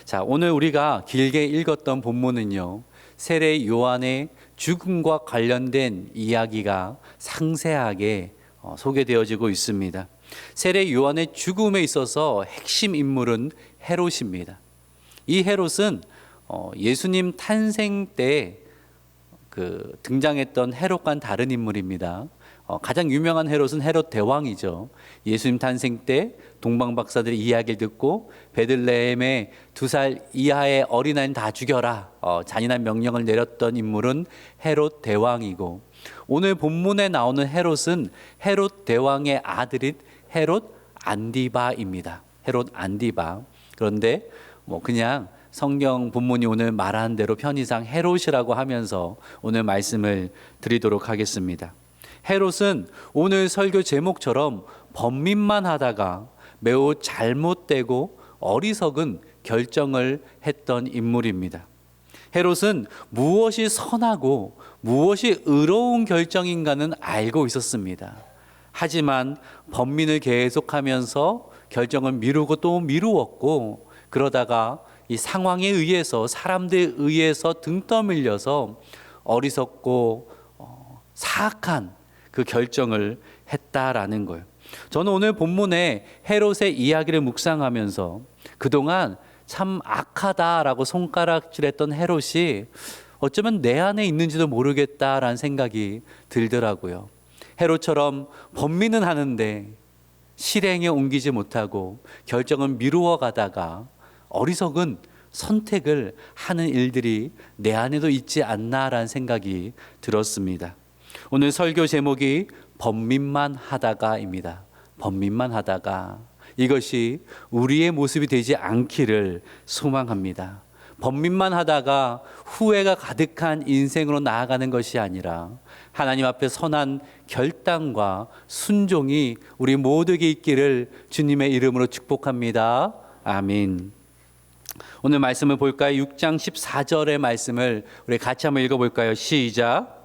자, 오늘 우리가 길게 읽었던 본문은요, 세례 요한의 죽음과 관련된 이야기가 상세하게 소개되어지고 있습니다. 세례 요한의 죽음에 있어서 핵심 인물은 헤롯입니다. 이 헤롯은 예수님 탄생 때 등장했던 헤롯과는 다른 인물입니다. 가장 유명한 헤롯은 헤롯 대왕이죠. 예수님 탄생 때 동방 박사들의 이야기를 듣고 베들레헴에 2살 이하의 어린아이는 다 죽여라, 잔인한 명령을 내렸던 인물은 헤롯 대왕이고, 오늘 본문에 나오는 헤롯은 헤롯 대왕의 아들인 헤롯 안디바입니다. 헤롯 안디바. 그런데 그냥 성경 본문이 오늘 말하는 대로 편의상 헤롯이라고 하면서 오늘 말씀을 드리도록 하겠습니다. 헤롯은 오늘 설교 제목처럼 번민만 하다가 매우 잘못되고 어리석은 결정을 했던 인물입니다. 헤롯은 무엇이 선하고 무엇이 의로운 결정인가는 알고 있었습니다. 하지만 번민을 계속하면서 결정을 미루고 또 미루었고, 그러다가 이 상황에 의해서, 사람들에 의해서 등 떠밀려서 어리석고 사악한 그 결정을 했다라는 거예요. 저는 오늘 본문에 헤롯의 이야기를 묵상하면서 그동안 참 악하다라고 손가락질했던 헤롯이 어쩌면 내 안에 있는지도 모르겠다라는 생각이 들더라고요. 헤롯처럼 번민은 하는데 실행에 옮기지 못하고 결정을 미루어 가다가 어리석은 선택을 하는 일들이 내 안에도 있지 않나라는 생각이 들었습니다. 오늘 설교 제목이 번민만 하다가입니다. 번민만 하다가. 이것이 우리의 모습이 되지 않기를 소망합니다. 번민만 하다가 후회가 가득한 인생으로 나아가는 것이 아니라 하나님 앞에 선한 결단과 순종이 우리 모두에게 있기를 주님의 이름으로 축복합니다. 아멘. 오늘 말씀을 볼까요? 6장 14절의 말씀을 우리 같이 한번 읽어볼까요? 시작.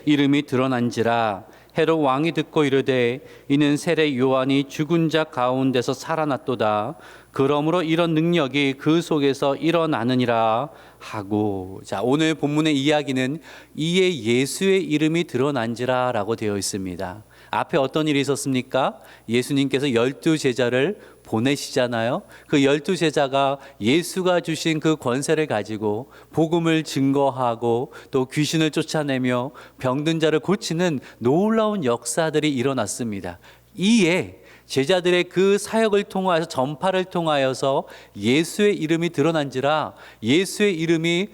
이름이 드러난지라 헤롯 왕이 듣고 이르되 이는 세례 요한이 죽은 자 가운데서 살아났도다. 그러므로 이런 능력이 그 속에서 일어나느니라 하고. 자, 오늘 본문의 이야기는 이에 예수의 이름이 드러난지라 라고 되어 있습니다. 앞에 어떤 일이 있었습니까? 예수님께서 12제자를 보내시잖아요. 그 12제자가 예수가 주신 그 권세를 가지고 복음을 증거하고 또 귀신을 쫓아내며 병든 자를 고치는 놀라운 역사들이 일어났습니다. 이에 제자들의 그 사역을 통하여서, 전파를 통하여서 예수의 이름이 드러난지라 예수의 이름이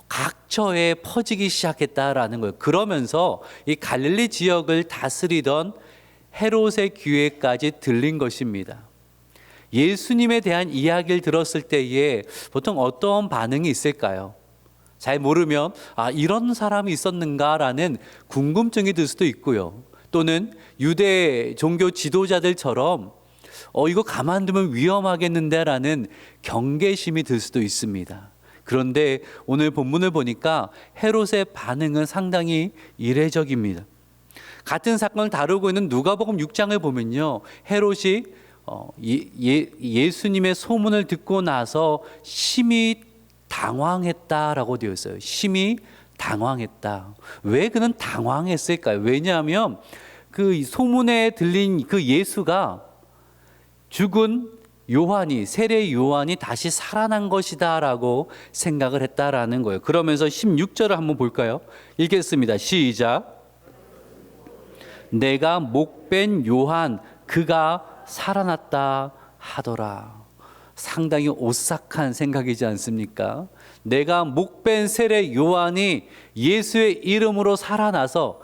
각처에 퍼지기 시작했다라는 거예요. 그러면서 이 갈릴리 지역을 다스리던 헤롯의 귀에까지 들린 것입니다. 예수님에 대한 이야기를 들었을 때에 보통 어떤 반응이 있을까요? 잘 모르면 이런 사람이 있었는가라는 궁금증이 들 수도 있고요. 또는 유대 종교 지도자들처럼 이거 가만두면 위험하겠는데 라는 경계심이 들 수도 있습니다. 그런데 오늘 본문을 보니까 헤롯의 반응은 상당히 이례적입니다. 같은 사건을 다루고 있는 누가복음 6장을 보면요, 헤롯이 예수님의 소문을 듣고 나서 심히 당황했다라고 되어 있어요. 심히 당황했다. 왜 그는 당황했을까요? 왜냐하면 그 소문에 들린 그 예수가 죽은 요한이, 세례 요한이 다시 살아난 것이다 라고 생각을 했다라는 거예요. 그러면서 16절을 한번 볼까요? 읽겠습니다. 시작. 내가 목벤 요한 그가 살아났다 하더라. 상당히 오싹한 생각이지 않습니까? 내가 목벤 세례 요한이 예수의 이름으로 살아나서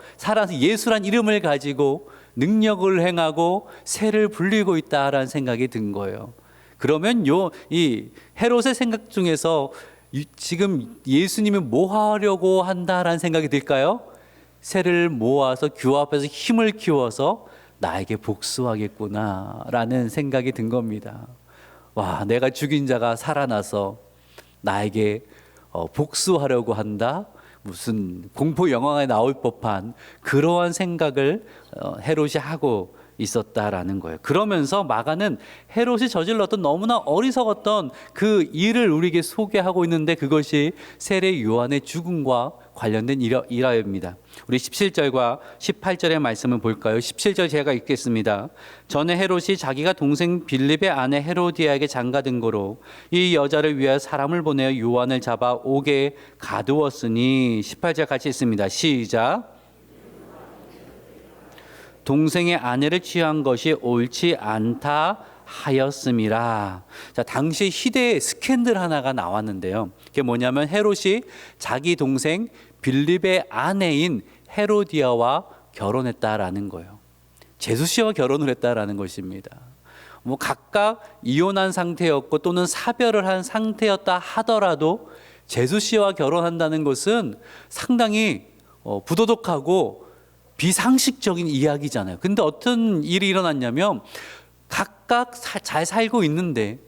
예수란 이름을 가지고 능력을 행하고 세를 불리고 있다라는 생각이 든 거예요. 그러면 이 헤롯의 생각 중에서 지금 예수님이 뭐 하려고 한다라는 생각이 들까요? 세를 모아서 규합해서 힘을 키워서 나에게 복수하겠구나라는 생각이 든 겁니다. 와, 내가 죽인 자가 살아나서 나에게 복수하려고 한다? 무슨 공포 영화에 나올 법한 그러한 생각을 헤롯이 하고 있었다라는 거예요. 그러면서 마가는 헤롯이 저질렀던 너무나 어리석었던 그 일을 우리에게 소개하고 있는데, 그것이 세례 요한의 죽음과 관련된 일화입니다. 우리 17절과 18절의 말씀을 볼까요? 17절 제가 읽겠습니다. 전에 헤롯이 자기가 동생 빌립의 아내 헤로디아에게 장가든 거로 이 여자를 위하여 사람을 보내어 요한을 잡아 옥에 가두었으니, 18절 같이 읽습니다. 시작. 동생의 아내를 취한 것이 옳지 않다 하였음이라. 자, 당시 시대에 스캔들 하나가 나왔는데요. 그게 뭐냐면 헤롯이 자기 동생 빌립의 아내인 헤로디아와 결혼했다라는 거예요. 제수 씨와 결혼을 했다라는 것입니다. 뭐 각각 이혼한 상태였고 또는 사별을 한 상태였다 하더라도 제수 씨와 결혼한다는 것은 상당히 부도덕하고 비상식적인 이야기잖아요. 근데 어떤 일이 일어났냐면, 각각 잘 살고 있는데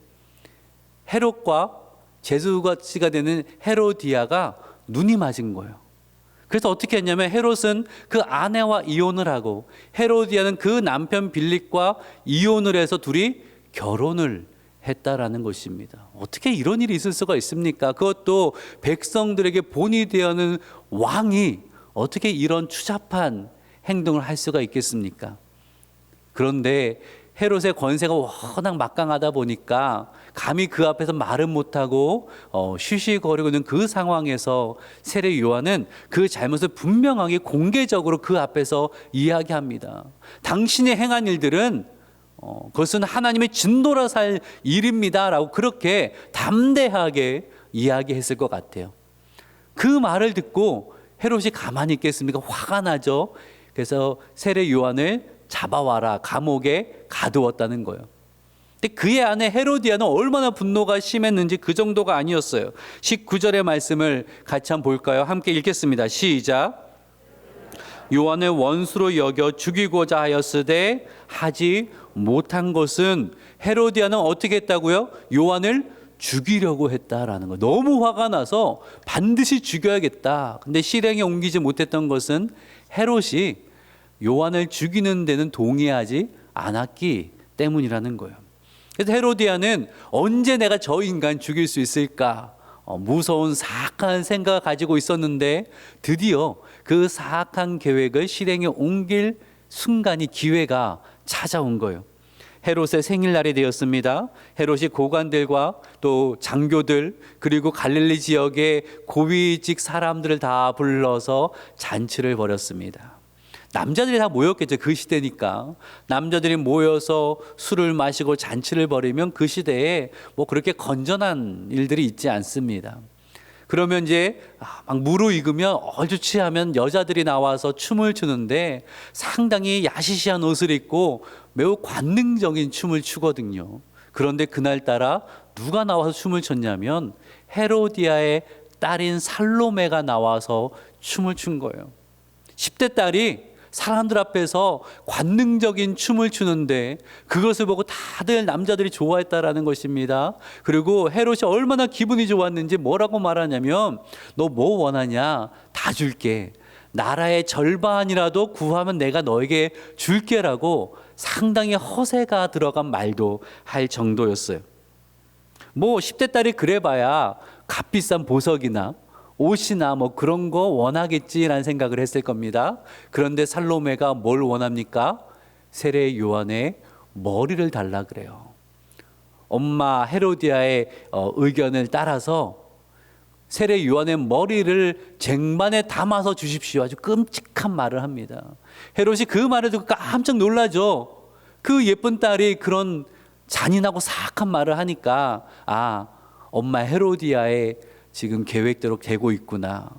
헤롯과 제수가 씨가 되는 헤로디아가 눈이 맞은 거예요. 그래서 어떻게 했냐면, 헤롯은 그 아내와 이혼을 하고 헤로디아는 그 남편 빌립과 이혼을 해서 둘이 결혼을 했다라는 것입니다. 어떻게 이런 일이 있을 수가 있습니까? 그것도 백성들에게 본이 되어는 왕이 어떻게 이런 추잡한 행동을 할 수가 있겠습니까? 그런데 헤롯의 권세가 워낙 막강하다 보니까 감히 그 앞에서 말은 못하고 쉬쉬거리고 있는 그 상황에서 세례 요한은 그 잘못을 분명하게 공개적으로 그 앞에서 이야기합니다. 당신이 행한 일들은 그것은 하나님의 진노라 살 일입니다 라고 그렇게 담대하게 이야기했을 것 같아요. 그 말을 듣고 헤롯이 가만히 있겠습니까? 화가 나죠. 그래서 세례 요한을 잡아와라, 감옥에 가두었다는 거예요. 근데 그의 아내 헤로디아는 얼마나 분노가 심했는지 그 정도가 아니었어요. 19절의 말씀을 같이 한번 볼까요? 함께 읽겠습니다. 시작. 요한을 원수로 여겨 죽이고자 하였으되 하지 못한 것은, 헤로디아는 어떻게 했다고요? 요한을 죽이려고 했다라는 거. 너무 화가 나서 반드시 죽여야겠다. 근데 실행에 옮기지 못했던 것은 헤롯이 요한을 죽이는 데는 동의하지 않았기 때문이라는 거예요. 그래서 헤로디아는 언제 내가 저 인간 죽일 수 있을까? 무서운 사악한 생각을 가지고 있었는데, 드디어 그 사악한 계획을 실행에 옮길 순간이, 기회가 찾아온 거예요. 헤롯의 생일날이 되었습니다. 헤롯이 고관들과 또 장교들, 그리고 갈릴리 지역의 고위직 사람들을 다 불러서 잔치를 벌였습니다. 남자들이 다 모였겠죠. 그 시대니까. 남자들이 모여서 술을 마시고 잔치를 벌이면 그 시대에 뭐 그렇게 건전한 일들이 있지 않습니다. 그러면 이제 막 무르익으면 얼주취하면 여자들이 나와서 춤을 추는데, 상당히 야시시한 옷을 입고 매우 관능적인 춤을 추거든요. 그런데 그날따라 누가 나와서 춤을 췄냐면 헤로디아의 딸인 살로메가 나와서 춤을 춘 거예요. 10대 딸이 사람들 앞에서 관능적인 춤을 추는데 그것을 보고 다들 남자들이 좋아했다라는 것입니다. 그리고 헤롯이 얼마나 기분이 좋았는지 뭐라고 말하냐면, 너 뭐 원하냐? 다 줄게. 나라의 절반이라도 구하면 내가 너에게 줄게라고 상당히 허세가 들어간 말도 할 정도였어요. 뭐 10대 딸이 그래봐야 값비싼 보석이나 옷이나 뭐 그런 거 원하겠지라는 생각을 했을 겁니다. 그런데 살로메가 뭘 원합니까? 세례 요한의 머리를 달라 그래요. 엄마 헤로디아의 의견을 따라서 세례 요한의 머리를 쟁반에 담아서 주십시오. 아주 끔찍한 말을 합니다. 헤롯이 그 말을 듣고 깜짝 놀라죠. 그 예쁜 딸이 그런 잔인하고 사악한 말을 하니까, 엄마 헤로디아의 지금 계획대로 되고 있구나.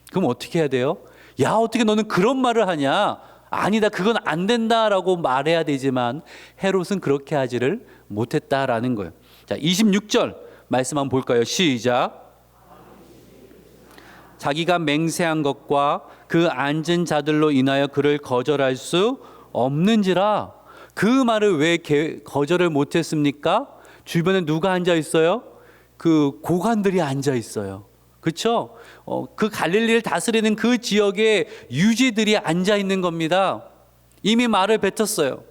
그럼 어떻게 해야 돼요? 야, 어떻게 너는 그런 말을 하냐? 아니다, 그건 안 된다라고 말해야 되지만 헤롯은 그렇게 하지를 못했다라는 거예요. 자, 26절 말씀 한번 볼까요? 시작. 자기가 맹세한 것과 그 앉은 자들로 인하여 그를 거절할 수 없는지라. 그 말을 왜 거절을 못했습니까? 주변에 누가 앉아 있어요? 그 고관들이 앉아 있어요. 그렇죠? 그 갈릴리를 다스리는 그 지역에 유지들이 앉아 있는 겁니다. 이미 말을 뱉었어요.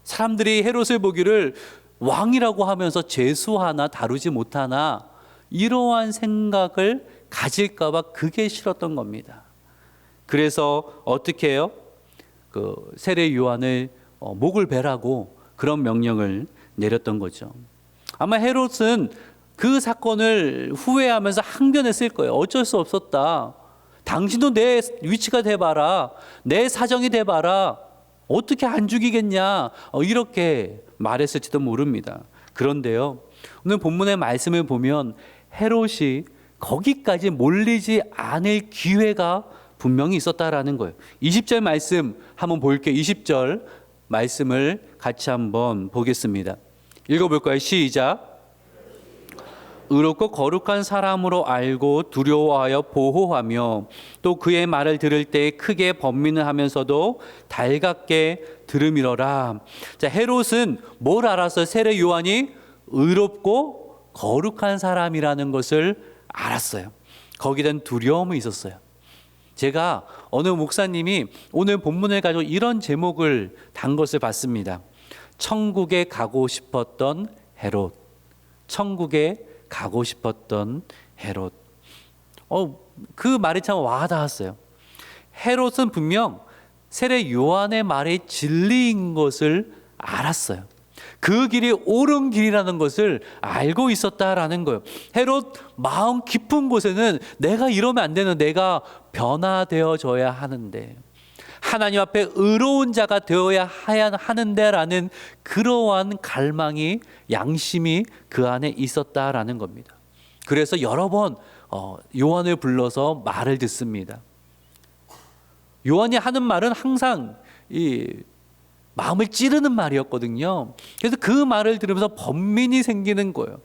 사람들이 헤롯을 보기를 왕이라고 하면서 재수하나 다루지 못하나 이러한 생각을 가질까 봐 그게 싫었던 겁니다. 그래서 어떻게 해요? 그 세례 요한을 목을 베라고 그런 명령을 내렸던 거죠. 아마 헤롯은 그 사건을 후회하면서 항변했을 거예요. 어쩔 수 없었다. 당신도 내 위치가 돼봐라. 내 사정이 돼봐라. 어떻게 안 죽이겠냐. 이렇게 말했을지도 모릅니다. 그런데요, 오늘 본문의 말씀을 보면 헤롯이 거기까지 몰리지 않을 기회가 분명히 있었다라는 거예요. 20절 말씀 한번 볼게요. 20절 말씀을 같이 한번 보겠습니다. 읽어볼까요? 시작. 의롭고 거룩한 사람으로 알고 두려워하여 보호하며 또 그의 말을 들을 때 크게 번민을 하면서도 달갑게 들음이러라. 자, 헤롯은 뭘 알았어요? 세례 요한이 의롭고 거룩한 사람이라는 것을 알았어요. 거기에 대한 두려움이 있었어요. 제가 어느 목사님이 오늘 본문을 가지고 이런 제목을 단 것을 봤습니다. 천국에 가고 싶었던 헤롯. 천국에 가고 싶었던 헤롯. 그 말이 참 와닿았어요. 헤롯은 분명 세례 요한의 말이 진리인 것을 알았어요. 그 길이 옳은 길이라는 것을 알고 있었다라는 거예요. 헤롯 마음 깊은 곳에는 내가 이러면 안 되는, 내가 변화되어져야 하는데, 하나님 앞에 의로운 자가 되어야 하는데라는 그러한 갈망이, 양심이 그 안에 있었다라는 겁니다. 그래서 여러 번 요한을 불러서 말을 듣습니다. 요한이 하는 말은 항상 이 마음을 찌르는 말이었거든요. 그래서 그 말을 들으면서 번민이 생기는 거예요.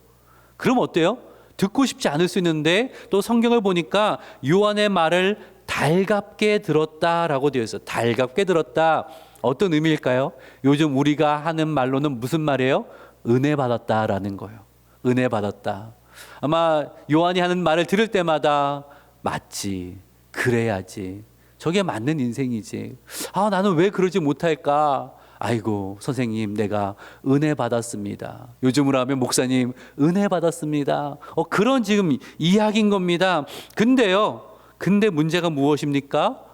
그럼 어때요? 듣고 싶지 않을 수 있는데 또 성경을 보니까 요한의 말을 달갑게 들었다라고 되어 있어요. 달갑게 들었다. 어떤 의미일까요? 요즘 우리가 하는 말로는 무슨 말이에요? 은혜 받았다라는 거예요. 은혜 받았다. 아마 요한이 하는 말을 들을 때마다 맞지, 그래야지, 저게 맞는 인생이지. 나는 왜 그러지 못할까? 아이고 선생님, 내가 은혜 받았습니다. 요즘으로 하면 목사님 은혜 받았습니다. 그런 지금 이야기인 겁니다. 근데 문제가 무엇입니까?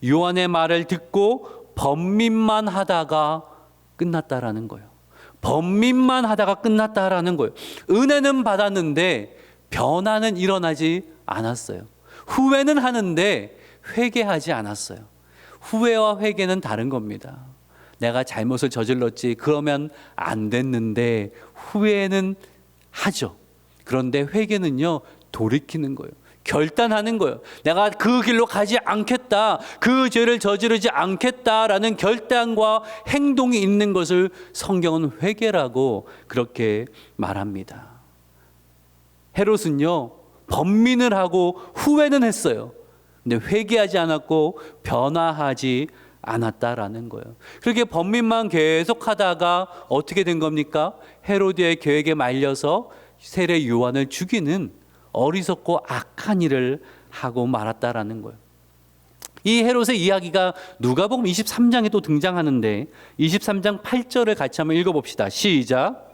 요한의 말을 듣고 번민만 하다가 끝났다라는 거예요. 번민만 하다가 끝났다라는 거예요. 은혜는 받았는데 변화는 일어나지 않았어요. 후회는 하는데 회개하지 않았어요. 후회와 회개는 다른 겁니다. 내가 잘못을 저질렀지, 그러면 안 됐는데 후회는 하죠. 그런데 회개는요, 돌이키는 거예요. 결단하는 거예요. 내가 그 길로 가지 않겠다, 그 죄를 저지르지 않겠다라는 결단과 행동이 있는 것을 성경은 회개라고 그렇게 말합니다. 헤롯은요, 번민을 하고 후회는 했어요. 근데 회개하지 않았고 변화하지 않았다라는 거예요. 그렇게 번민만 계속하다가 어떻게 된 겁니까? 헤로디의 계획에 말려서 세례 요한을 죽이는 어리석고 악한 일을 하고 말았다라는 거예요. 이 헤롯의 이야기가 누가복음 23장에 또 등장하는데 23장 8절을 같이 한번 읽어봅시다. 시작.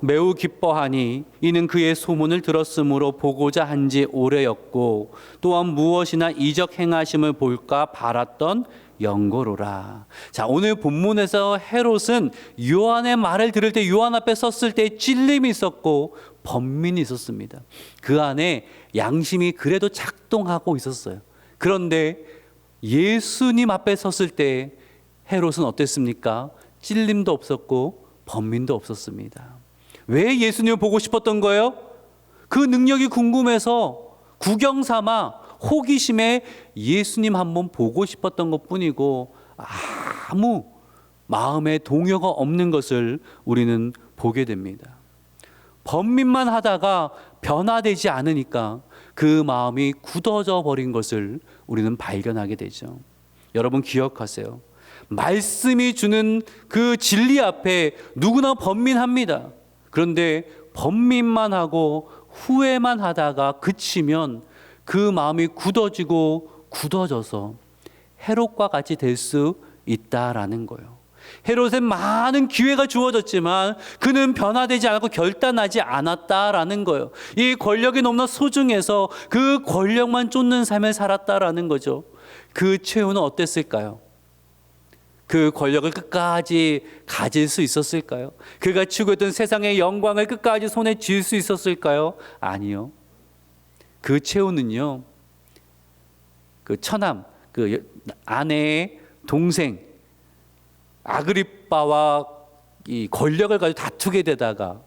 매우 기뻐하니 이는 그의 소문을 들었으므로 보고자 한지 오래였고 또한 무엇이나 이적 행하심을 볼까 바랐던 연고로라. 자, 오늘 본문에서 헤롯은 요한의 말을 들을 때, 요한 앞에 섰을 때 찔림이 있었고 번민이 있었습니다. 그 안에 양심이 그래도 작동하고 있었어요. 그런데 예수님 앞에 섰을 때 헤롯은 어땠습니까? 찔림도 없었고 번민도 없었습니다. 왜 예수님을 보고 싶었던 거예요? 그 능력이 궁금해서 구경 삼아 호기심에 예수님 한번 보고 싶었던 것뿐이고 아무 마음에 동요가 없는 것을 우리는 보게 됩니다. 번민만 하다가 변화되지 않으니까 그 마음이 굳어져 버린 것을 우리는 발견하게 되죠. 여러분 기억하세요. 말씀이 주는 그 진리 앞에 누구나 번민합니다. 그런데 번민만 하고 후회만 하다가 그치면 그 마음이 굳어지고 굳어져서 헤롯과 같이 될 수 있다라는 거예요. 헤롯에 많은 기회가 주어졌지만 그는 변화되지 않고 결단하지 않았다라는 거예요. 이 권력이 너무나 소중해서 그 권력만 쫓는 삶을 살았다라는 거죠. 그 최후는 어땠을까요? 그 권력을 끝까지 가질 수 있었을까요? 그가 추구했던 세상의 영광을 끝까지 손에 쥘 수 있었을까요? 아니요. 그 최후는요, 그 처남, 그 아내의 동생 아그리빠와 이 권력을 가지고 다투게 되다가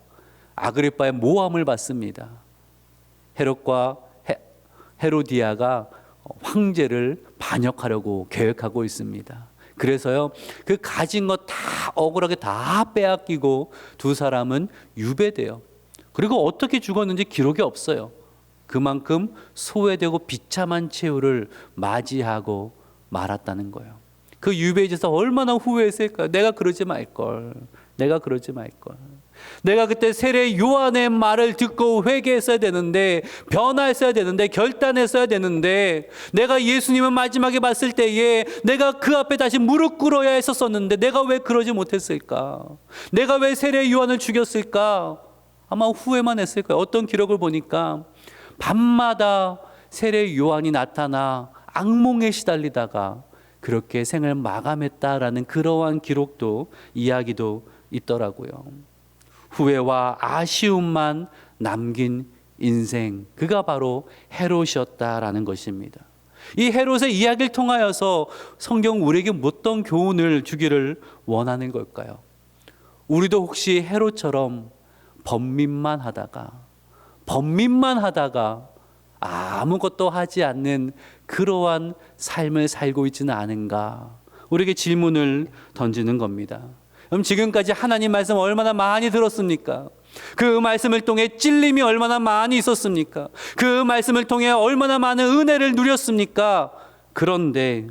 아그리빠의 모함을 받습니다. 헤롯과 헤로디아가 황제를 반역하려고 계획하고 있습니다. 그래서요, 그 가진 것 다 억울하게 다 빼앗기고 두 사람은 유배돼요. 그리고 어떻게 죽었는지 기록이 없어요. 그만큼 소외되고 비참한 최후를 맞이하고 말았다는 거예요. 그 유배에 있어서 얼마나 후회했을까요? 내가 그러지 말걸. 내가 그러지 말걸. 내가 그때 세례 요한의 말을 듣고 회개했어야 되는데, 변화했어야 되는데, 결단했어야 되는데, 내가 예수님을 마지막에 봤을 때에 내가 그 앞에 다시 무릎 꿇어야 했었었는데 내가 왜 그러지 못했을까? 내가 왜 세례 요한을 죽였을까? 아마 후회만 했을 거예요. 어떤 기록을 보니까 밤마다 세례 요한이 나타나 악몽에 시달리다가 그렇게 생을 마감했다라는 그러한 기록도, 이야기도 있더라고요. 후회와 아쉬움만 남긴 인생, 그가 바로 헤롯이었다라는 것입니다. 이 헤롯의 이야기를 통하여서 성경 우리에게 어떤 교훈을 주기를 원하는 걸까요? 우리도 혹시 헤롯처럼 번민만 하다가 아무것도 하지 않는 그러한 삶을 살고 있지는 않은가? 우리에게 질문을 던지는 겁니다. 그럼 지금까지 하나님 말씀 얼마나 많이 들었습니까? 그 말씀을 통해 찔림이 얼마나 많이 있었습니까? 그 말씀을 통해 얼마나 많은 은혜를 누렸습니까? 그런데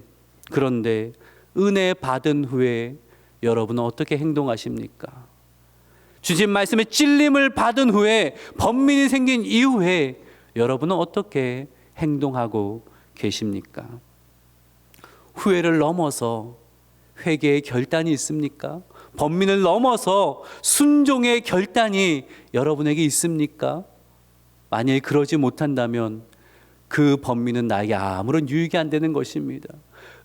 은혜 받은 후에 여러분은 어떻게 행동하십니까? 주신 말씀의 찔림을 받은 후에, 번민이 생긴 이후에 여러분은 어떻게 행동하고 계십니까? 후회를 넘어서 회개의 결단이 있습니까? 번민을 넘어서 순종의 결단이 여러분에게 있습니까? 만일 그러지 못한다면 그 번민은 나에게 아무런 유익이 안 되는 것입니다.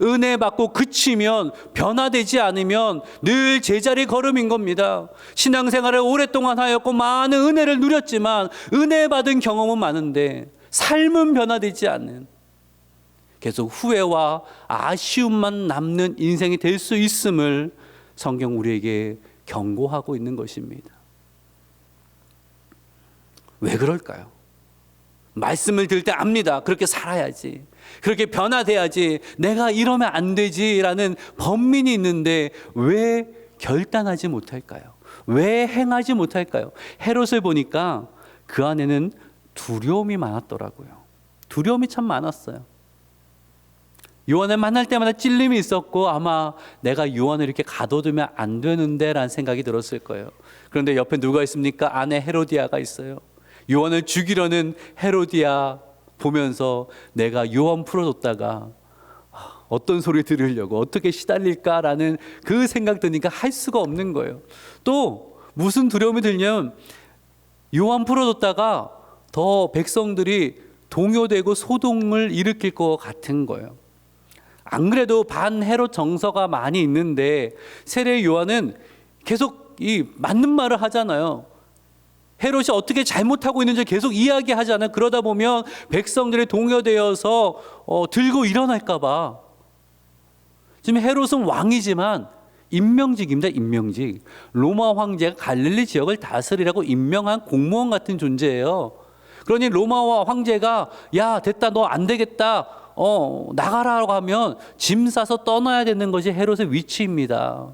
은혜 받고 그치면, 변화되지 않으면 늘 제자리 걸음인 겁니다. 신앙생활을 오랫동안 하였고 많은 은혜를 누렸지만 은혜 받은 경험은 많은데 삶은 변화되지 않는, 계속 후회와 아쉬움만 남는 인생이 될 수 있음을 성경 우리에게 경고하고 있는 것입니다. 왜 그럴까요? 말씀을 들을 때 압니다. 그렇게 살아야지, 그렇게 변화돼야지, 내가 이러면 안 되지라는 번민이 있는데 왜 결단하지 못할까요? 왜 행하지 못할까요? 헤롯을 보니까 그 안에는 두려움이 많았더라고요. 두려움이 참 많았어요. 요한을 만날 때마다 찔림이 있었고 아마 내가 요한을 이렇게 가둬두면 안 되는데 라는 생각이 들었을 거예요. 그런데 옆에 누가 있습니까? 아내 헤로디아가 있어요. 요한을 죽이려는 헤로디아 보면서 내가 요한 풀어줬다가 어떤 소리 들으려고 어떻게 시달릴까라는 그 생각 드니까 할 수가 없는 거예요. 또 무슨 두려움이 들냐면 요한 풀어줬다가 더 백성들이 동요되고 소동을 일으킬 것 같은 거예요. 안 그래도 반 헤롯 정서가 많이 있는데 세례 요한은 계속 이 맞는 말을 하잖아요. 헤롯이 어떻게 잘못하고 있는지 계속 이야기하잖아요. 그러다 보면 백성들이 동요되어서 들고 일어날까 봐. 지금 헤롯은 왕이지만 임명직입니다. 임명직. 로마 황제가 갈릴리 지역을 다스리라고 임명한 공무원 같은 존재예요. 그러니 로마 황제가 야 됐다, 너 안 되겠다, 나가라고 하면 짐 싸서 떠나야 되는 것이 헤롯의 위치입니다.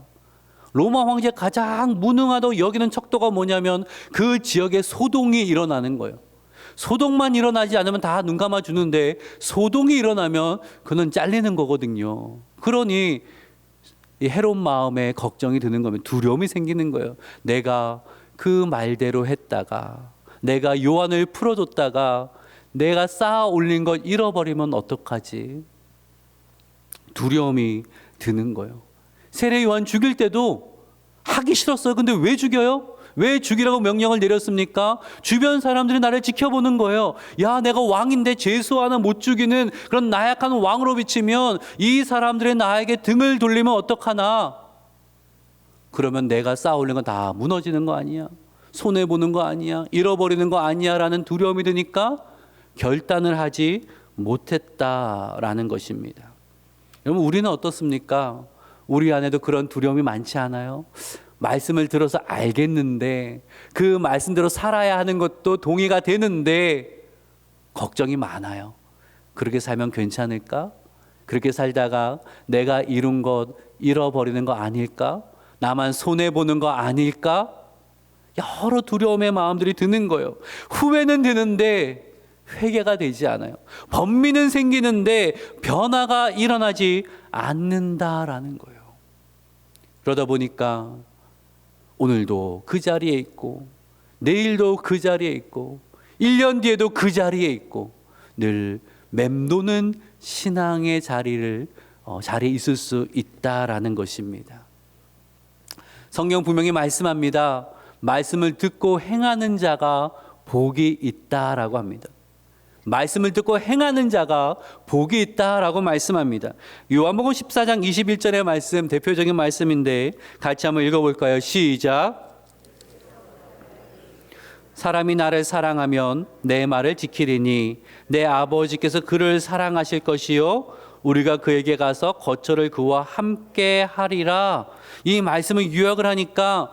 로마 황제 가장 무능하다고 여기는 척도가 뭐냐면 그 지역에 소동이 일어나는 거예요. 소동만 일어나지 않으면 다 눈 감아 주는데 소동이 일어나면 그는 잘리는 거거든요. 그러니 이 헤롯 마음에 걱정이 드는 거면 두려움이 생기는 거예요. 내가 그 말대로 했다가, 내가 요한을 풀어줬다가 내가 쌓아 올린 것 잃어버리면 어떡하지? 두려움이 드는 거예요. 세례 요한 죽일 때도 하기 싫었어요. 근데 왜 죽여요? 왜 죽이라고 명령을 내렸습니까? 주변 사람들이 나를 지켜보는 거예요. 야, 내가 왕인데 죄수 하나 못 죽이는 그런 나약한 왕으로 비치면 이 사람들이 나에게 등을 돌리면 어떡하나? 그러면 내가 쌓아올린 건 다 무너지는 거 아니야? 손해보는 거 아니야? 잃어버리는 거 아니야? 라는 두려움이 드니까 결단을 하지 못했다라는 것입니다. 여러분, 우리는 어떻습니까? 우리 안에도 그런 두려움이 많지 않아요? 말씀을 들어서 알겠는데, 그 말씀대로 살아야 하는 것도 동의가 되는데 걱정이 많아요. 그렇게 살면 괜찮을까? 그렇게 살다가 내가 이룬 것 잃어버리는 거 아닐까? 나만 손해보는 거 아닐까? 여러 두려움의 마음들이 드는 거예요. 후회는 드는데 회개가 되지 않아요. 번민은 생기는데 변화가 일어나지 않는다라는 거예요. 그러다 보니까 오늘도 그 자리에 있고, 내일도 그 자리에 있고, 1년 뒤에도 그 자리에 있고, 늘 맴도는 신앙의 자리에 있을 수 있다라는 것입니다. 성경 분명히 말씀합니다. 말씀을 듣고 행하는 자가 복이 있다라고 합니다. 말씀을 듣고 행하는 자가 복이 있다라고 말씀합니다. 요한복음 14장 21절의 말씀, 대표적인 말씀인데 같이 한번 읽어볼까요? 시작. 사람이 나를 사랑하면 내 말을 지키리니 내 아버지께서 그를 사랑하실 것이요 우리가 그에게 가서 거처를 그와 함께 하리라. 이 말씀을 요약을 하니까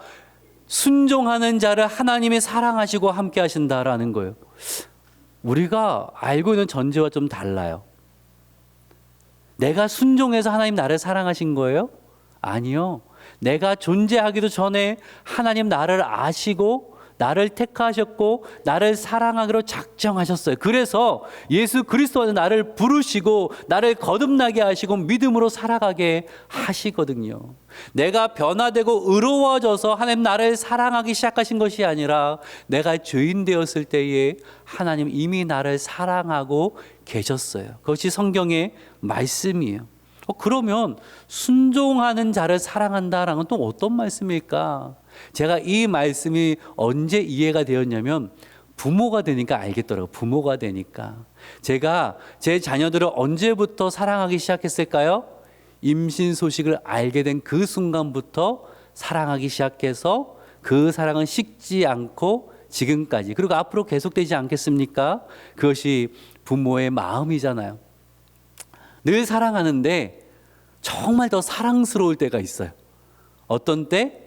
순종하는 자를 하나님이 사랑하시고 함께 하신다라는 거예요. 우리가 알고 있는 전제와 좀 달라요. 내가 순종해서 하나님 나를 사랑하신 거예요? 아니요. 내가 존재하기도 전에 하나님 나를 아시고 나를 택하셨고 나를 사랑하기로 작정하셨어요. 그래서 예수 그리스도는 나를 부르시고 나를 거듭나게 하시고 믿음으로 살아가게 하시거든요. 내가 변화되고 의로워져서 하나님 나를 사랑하기 시작하신 것이 아니라 내가 죄인 되었을 때에 하나님 이미 나를 사랑하고 계셨어요. 그것이 성경의 말씀이에요. 그러면 순종하는 자를 사랑한다라는 건 또 어떤 말씀일까? 제가 이 말씀이 언제 이해가 되었냐면 부모가 되니까 알겠더라고요. 부모가 되니까. 제가 제 자녀들을 언제부터 사랑하기 시작했을까요? 임신 소식을 알게 된 그 순간부터 사랑하기 시작해서 그 사랑은 식지 않고 지금까지, 그리고 앞으로 계속되지 않겠습니까? 그것이 부모의 마음이잖아요. 늘 사랑하는데 정말 더 사랑스러울 때가 있어요. 어떤 때?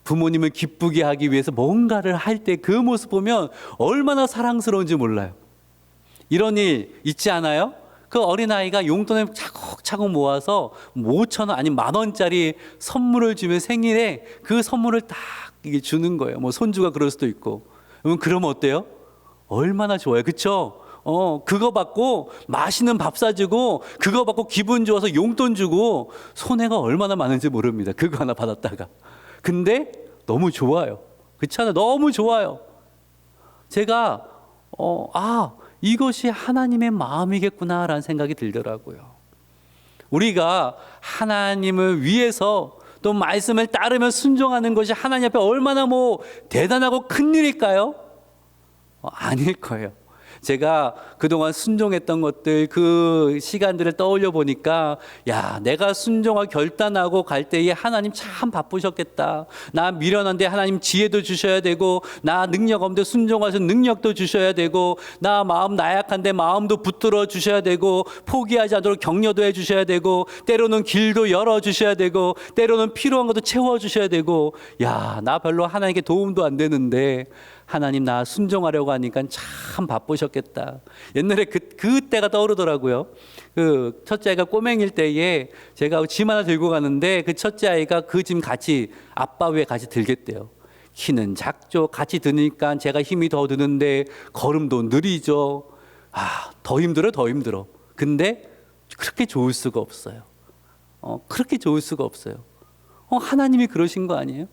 부모님을 기쁘게 하기 위해서 뭔가를 할 때 그 모습 보면 얼마나 사랑스러운지 몰라요. 이런 일 있지 않아요? 그 어린아이가 용돈을 차곡차곡 모아서 5,000원 아니면 10,000원짜리 선물을 주면 생일에 그 선물을 딱 이게 주는 거예요. 뭐 손주가 그럴 수도 있고. 그러면 어때요? 얼마나 좋아요. 그렇죠? 그거 받고 맛있는 밥 사주고 그거 받고 기분 좋아서 용돈 주고 손해가 얼마나 많은지 모릅니다. 그거 하나 받았다가. 근데 너무 좋아요. 그렇잖아요. 너무 좋아요. 제가 이것이 하나님의 마음이겠구나라는 생각이 들더라고요. 우리가 하나님을 위해서 또 말씀을 따르며 순종하는 것이 하나님 앞에 얼마나 대단하고 큰 일일까요? 아닐 거예요. 제가 그동안 순종했던 것들, 그 시간들을 떠올려 보니까 내가 순종하고 결단하고 갈 때에 하나님 참 바쁘셨겠다. 나 미련한데 하나님 지혜도 주셔야 되고, 나 능력 없는데 순종하셔서 능력도 주셔야 되고, 나 마음 나약한데 마음도 붙들어 주셔야 되고, 포기하지 않도록 격려도 해 주셔야 되고, 때로는 길도 열어 주셔야 되고, 때로는 필요한 것도 채워 주셔야 되고, 나 별로 하나님께 도움도 안 되는데 하나님 나 순종하려고 하니까 참 바쁘셨겠다. 옛날에 그때가 떠오르더라고요. 그 첫째 아이가 꼬맹일 때에 제가 짐 하나 들고 가는데 그 첫째 아이가 그 짐 같이 아빠 위에 같이 들겠대요. 키는 작죠. 같이 드니까 제가 힘이 더 드는데 걸음도 느리죠. 더 힘들어. 근데 그렇게 좋을 수가 없어요. 그렇게 좋을 수가 없어요. 하나님이 그러신 거 아니에요?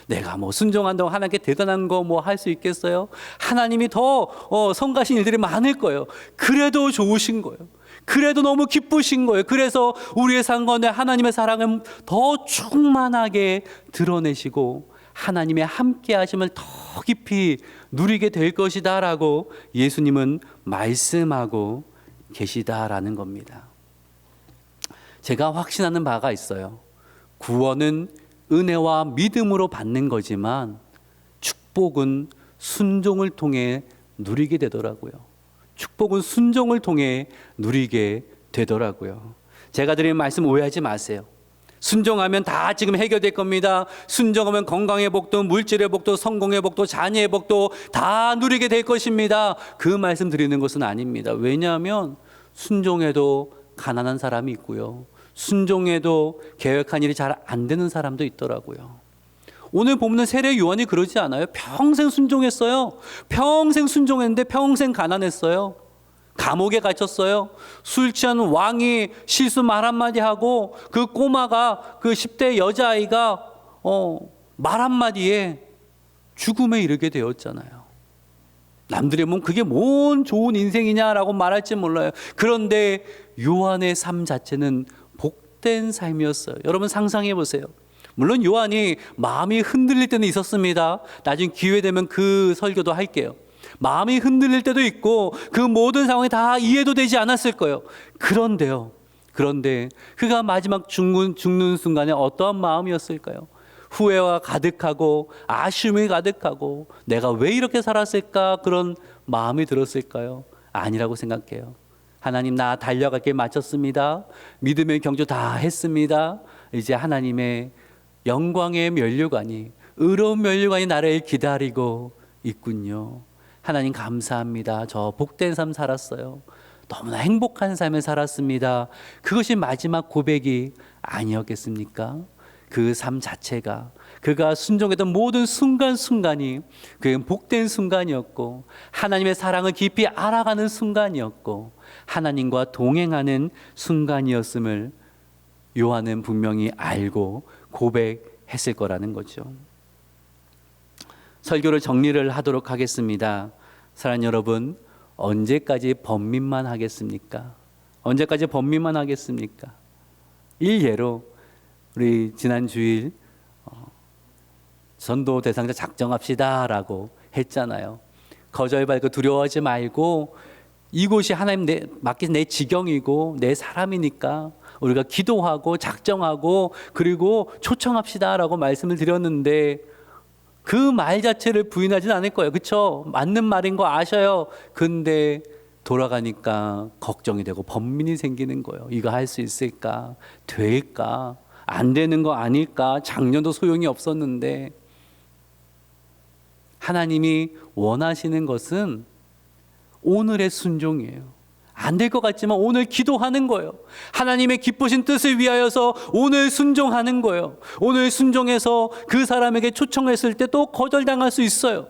내가 순종한다고 하나님께 대단한 거 할 수 있겠어요? 하나님이 더 성가신 일들이 많을 거예요. 그래도 좋으신 거예요. 그래도 너무 기쁘신 거예요. 그래서 우리의 삶 가운데 하나님의 사랑을 더 충만하게 드러내시고 하나님의 함께 하심을 더 깊이 누리게 될 것이다 라고 예수님은 말씀하고 계시다라는 겁니다. 제가 확신하는 바가 있어요. 구원은 은혜와 믿음으로 받는 거지만 축복은 순종을 통해 누리게 되더라고요. 축복은 순종을 통해 누리게 되더라고요. 제가 드리는 말씀 오해하지 마세요. 순종하면 다 지금 해결될 겁니다. 순종하면 건강의 복도, 물질의 복도, 성공의 복도, 자녀의 복도 다 누리게 될 것입니다. 그 말씀 드리는 것은 아닙니다. 왜냐하면 순종해도 가난한 사람이 있고요. 순종해도 계획한 일이 잘 안 되는 사람도 있더라고요. 오늘 보면 세례 요한이 그러지 않아요? 평생 순종했어요. 평생 순종했는데 평생 가난했어요. 감옥에 갇혔어요. 술 취한 왕이 실수 말 한마디 하고 그 꼬마가 그 10대 여자아이가 말 한마디에 죽음에 이르게 되었잖아요. 남들이 보면 그게 뭔 좋은 인생이냐라고 말할지 몰라요. 그런데 요한의 삶 자체는 복된 삶이었어요. 여러분 상상해 보세요. 물론 요한이 마음이 흔들릴 때는 있었습니다. 나중에 기회 되면 그 설교도 할게요. 마음이 흔들릴 때도 있고 그 모든 상황이 다 이해도 되지 않았을 거예요. 그런데 그가 마지막 죽는 순간에 어떠한 마음이었을까요? 후회와 가득하고 아쉬움이 가득하고 내가 왜 이렇게 살았을까 그런 마음이 들었을까요? 아니라고 생각해요. 하나님 나 달려갈 길 마쳤습니다. 믿음의 경주 다 했습니다. 이제 하나님의 영광의 면류관이 의로운 면류관이 나를 기다리고 있군요. 하나님 감사합니다. 저 복된 삶 살았어요. 너무나 행복한 삶을 살았습니다. 그것이 마지막 고백이 아니었겠습니까? 그 삶 자체가 그가 순종했던 모든 순간순간이 그의 복된 순간이었고 하나님의 사랑을 깊이 알아가는 순간이었고 하나님과 동행하는 순간이었음을 요한은 분명히 알고 고백했을 거라는 거죠. 설교를 정리를 하도록 하겠습니다. 사랑하는 여러분, 언제까지 번민만 하겠습니까? 언제까지 번민만 하겠습니까? 일예로 우리 지난 주일 전도 대상자 작정합시다라고 했잖아요. 거절받고 두려워하지 말고 이곳이 하나님 맡긴 내 지경이고 내 사람이니까 우리가 기도하고 작정하고 그리고 초청합시다라고 말씀을 드렸는데 그 말 자체를 부인하지는 않을 거예요. 그렇죠? 맞는 말인 거 아셔요. 근데 돌아가니까 걱정이 되고 번민이 생기는 거예요. 이거 할 수 있을까? 될까? 안 되는 거 아닐까? 작년도 소용이 없었는데 하나님이 원하시는 것은 오늘의 순종이에요. 안 될 것 같지만 오늘 기도하는 거예요. 하나님의 기쁘신 뜻을 위하여서 오늘 순종하는 거예요. 오늘 순종해서 그 사람에게 초청했을 때 또 거절당할 수 있어요.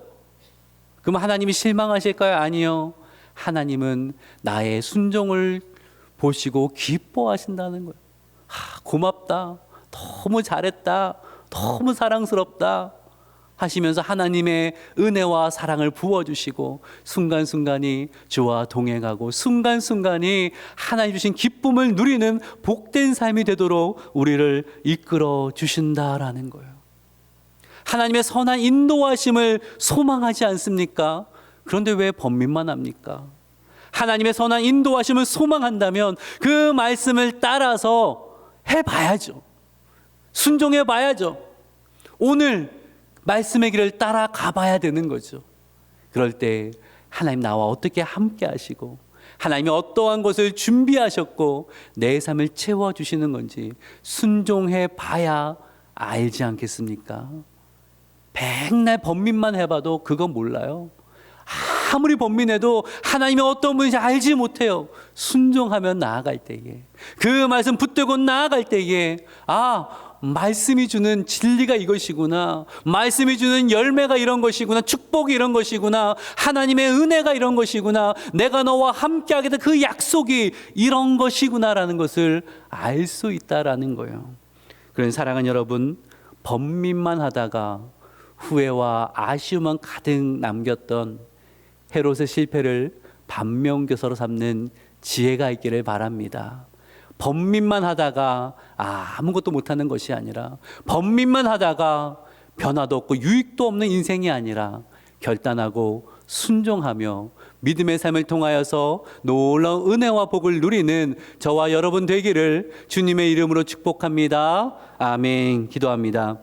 그럼 하나님이 실망하실까요? 아니요. 하나님은 나의 순종을 보시고 기뻐하신다는 거예요. 고맙다. 너무 잘했다. 너무 사랑스럽다. 하시면서 하나님의 은혜와 사랑을 부어주시고 순간순간이 주와 동행하고 순간순간이 하나님 주신 기쁨을 누리는 복된 삶이 되도록 우리를 이끌어 주신다라는 거예요. 하나님의 선한 인도하심을 소망하지 않습니까? 그런데 왜 번민만 합니까? 하나님의 선한 인도하심을 소망한다면 그 말씀을 따라서 해봐야죠. 순종해봐야죠. 오늘 말씀의 길을 따라가 봐야 되는 거죠. 그럴 때 하나님 나와 어떻게 함께 하시고 하나님이 어떠한 것을 준비하셨고 내 삶을 채워주시는 건지 순종해 봐야 알지 않겠습니까? 백날 번민만 해봐도 그건 몰라요. 아무리 번민해도 하나님이 어떤 분인지 알지 못해요. 순종하면 나아갈 때에 그 말씀 붙들고 나아갈 때에 말씀이 주는 진리가 이것이구나. 말씀이 주는 열매가 이런 것이구나. 축복이 이런 것이구나. 하나님의 은혜가 이런 것이구나. 내가 너와 함께하게 된 그 약속이 이런 것이구나라는 것을 알 수 있다라는 거예요. 그런 사랑하는 여러분, 번민만 하다가 후회와 아쉬움만 가득 남겼던 헤롯의 실패를 반면교사로 삼는 지혜가 있기를 바랍니다. 번민만 하다가 아무것도 못하는 것이 아니라, 번민만 하다가 변화도 없고 유익도 없는 인생이 아니라 결단하고 순종하며 믿음의 삶을 통하여서 놀라운 은혜와 복을 누리는 저와 여러분 되기를 주님의 이름으로 축복합니다. 아멘. 기도합니다.